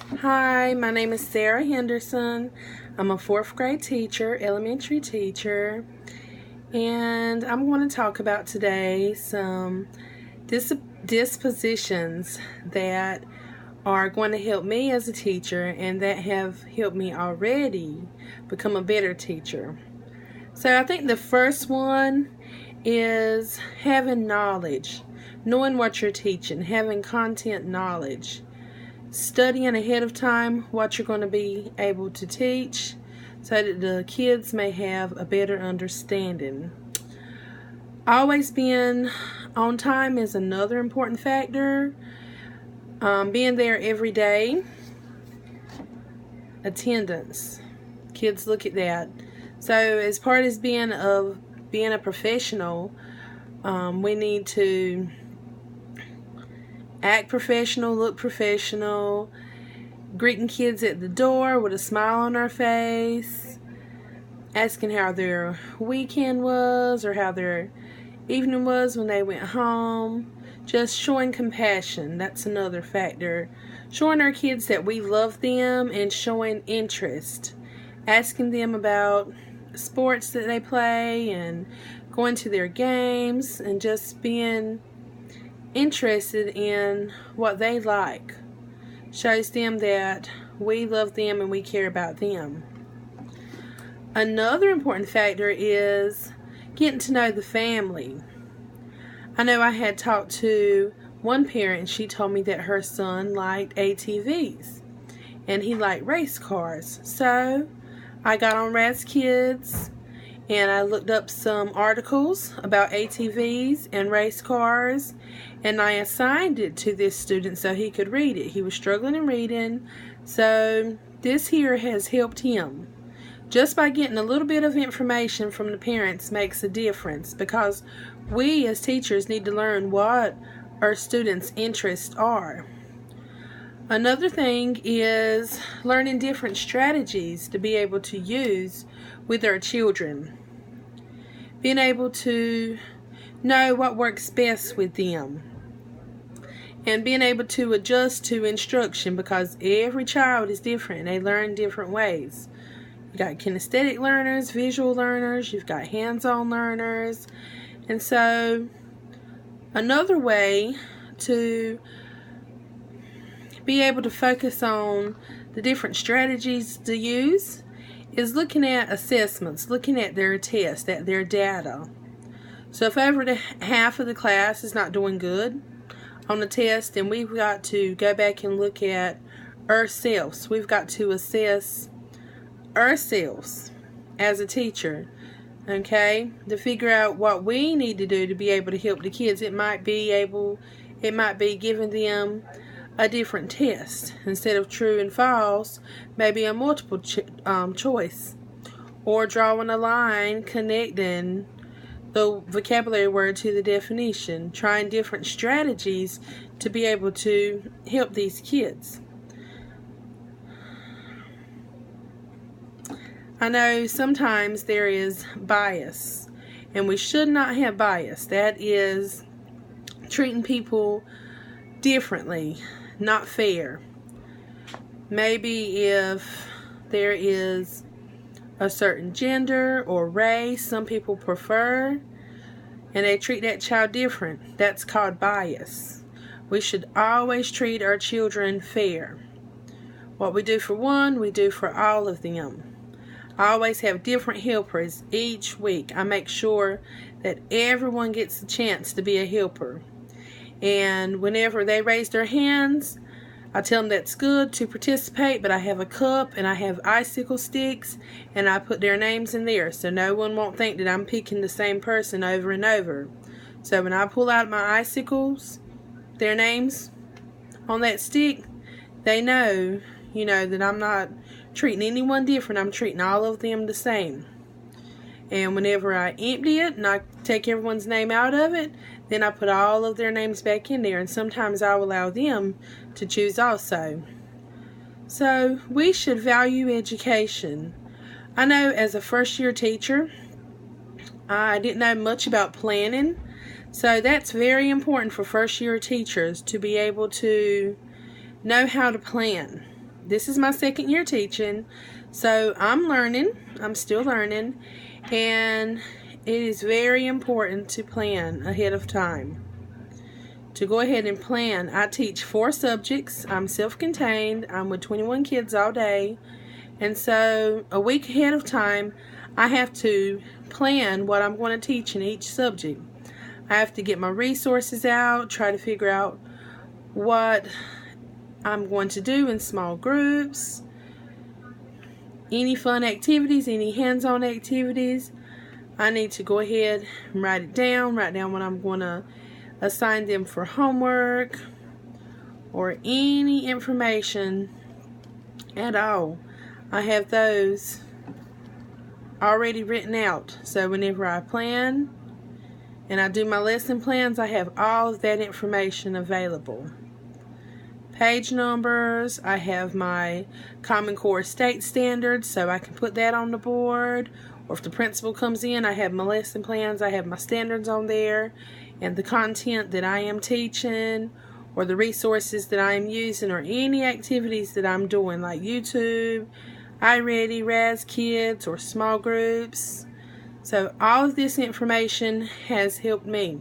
Hi, my name is Sarah Henderson. I'm a fourth grade teacher, elementary teacher, and I'm going to talk about today some dispositions that are going to help me as a teacher and that have helped me already become a better teacher. So I think the first one is having knowledge, knowing what you're teaching, having content knowledge. Studying ahead of time what you're going to be able to teach so that the kids may have a better understanding. Always being on time is another important factor. Being there every day. Attendance. Kids look at that. So as part of being a professional, we need to act professional, look professional, greeting kids at the door with a smile on our face, asking how their weekend was or how their evening was when they went home. Just showing compassion, that's another factor. Showing our kids that we love them and showing interest. Asking them about sports that they play and going to their games and just being interested in what they like. Shows them that we love them and we care about them. Another important factor is getting to know the family. I know I had talked to one parent and she told me that her son liked ATVs and he liked race cars. So I got on Raz Kids and I looked up some articles about ATVs and race cars, and I assigned it to this student so he could read it. He was struggling in reading, so this here has helped him. Just by getting a little bit of information from the parents makes a difference, because we as teachers need to learn what our students' interests are. Another thing is learning different strategies to be able to use with our children. Being able to know what works best with them. And being able to adjust to instruction, because every child is different. They learn different ways. You got kinesthetic learners, visual learners, you've got hands-on learners. And so another way to be able to focus on the different strategies to use is looking at assessments, looking at their tests, at their data. So if over half of the class is not doing good on the test, then we've got to go back and look at ourselves. We've got to assess ourselves as a teacher, okay, to figure out what we need to do to be able to help the kids. It might be giving them a different test instead of true and false, maybe a multiple choice, or drawing a line connecting the vocabulary word to the definition, trying different strategies to be able to help these kids. I know sometimes there is bias, and we should not have bias. That is treating people differently, not fair. Maybe if there is a certain gender or race some people prefer and they treat that child different, that's called bias. We should always treat our children fair. What we do for one, we do for all of them. I always have different helpers each week. I make sure that everyone gets a chance to be a helper. And whenever they raise their hands, I tell them that's good to participate, but I have a cup and I have icicle sticks and I put their names in there so no one won't think that I'm picking the same person over and over. So when I pull out my icicles, their names on that stick, they know, that I'm not treating anyone different. I'm treating all of them the same. And whenever I empty it and I take everyone's name out of it, then I put all of their names back in there. And sometimes I'll allow them to choose also. So we should value education. I know as a first year teacher, I didn't know much about planning. So that's very important for first year teachers to be able to know how to plan. this is my second year teaching, so I'm learning. I'm still learning, and it is very important to plan ahead of time. To go ahead and plan. I teach 4 subjects. I'm self-contained. I'm with 21 kids all day, and so a week ahead of time, I have to plan what I'm going to teach in each subject. I have to get my resources out, try to figure out what I'm going to do in small groups, any fun activities, any hands-on activities. I need to go ahead and write down what I'm going to assign them for homework or any information at all. I have those already written out, so whenever I plan and I do my lesson plans, I have all of that information available. Page numbers, I have my Common Core state standards, so I can put that on the board, or if the principal comes in, I have my lesson plans, I have my standards on there, and the content that I am teaching, or the resources that I am using, or any activities that I'm doing, like YouTube, iReady, Raz Kids, or small groups. So all of this information has helped me.